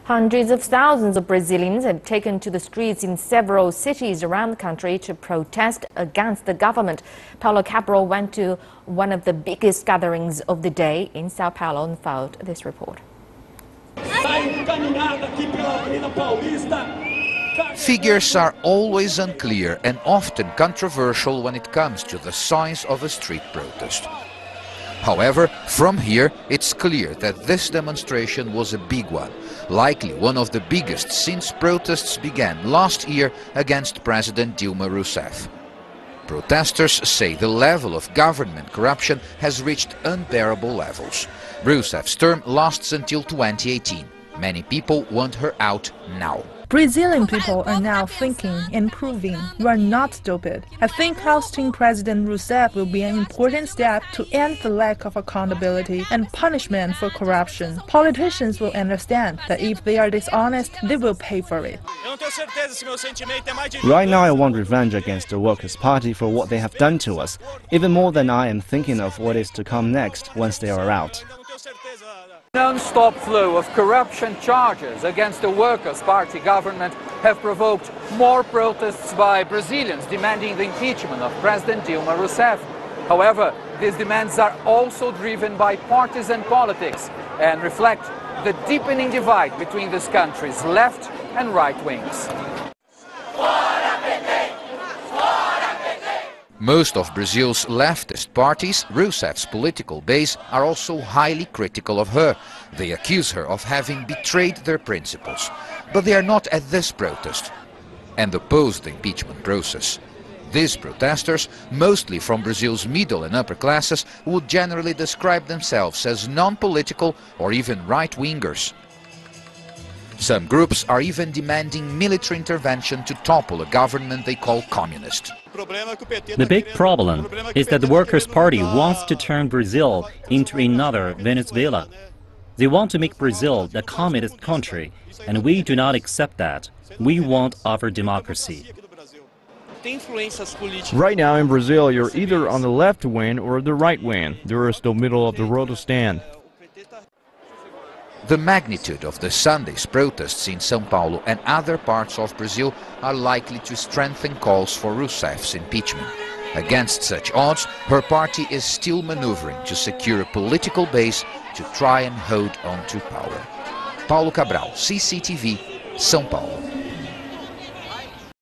Hundreds of thousands of Brazilians have taken to the streets in several cities around the country to protest against the government. Paulo Cabral went to one of the biggest gatherings of the day in Sao Paulo and filed this report. Figures are always unclear and often controversial when it comes to the size of a street protest. However, from here, it's clear that this demonstration was a big one, likely one of the biggest since protests began last year against President Dilma Rousseff. Protesters say the level of government corruption has reached unbearable levels. Rousseff's term lasts until 2018. Many people want her out now. Brazilian people are now thinking and proving we are not stupid. I think ousting President Rousseff will be an important step to end the lack of accountability and punishment for corruption. Politicians will understand that if they are dishonest, they will pay for it. Right now I want revenge against the Workers' Party for what they have done to us, even more than I am thinking of what is to come next once they are out. Non-stop flow of corruption charges against the Workers' Party government have provoked more protests by Brazilians demanding the impeachment of President Dilma Rousseff. However, these demands are also driven by partisan politics and reflect the deepening divide between this country's left and right wings. Most of Brazil's leftist parties, Rousseff's political base, are also highly critical of her. They accuse her of having betrayed their principles. But they are not at this protest and oppose the impeachment process. These protesters, mostly from Brazil's middle and upper classes, would generally describe themselves as non-political or even right-wingers. Some groups are even demanding military intervention to topple a government they call communist. The big problem is that the Workers' Party wants to turn Brazil into another Venezuela. They want to make Brazil a communist country, and we do not accept that. We want our democracy. Right now in Brazil, you're either on the left wing or the right wing. There is no middle of the road to stand. The magnitude of the Sunday's protests in São Paulo and other parts of Brazil are likely to strengthen calls for Rousseff's impeachment. Against such odds, her party is still maneuvering to secure a political base to try and hold on to power. Paulo Cabral, CCTV, São Paulo.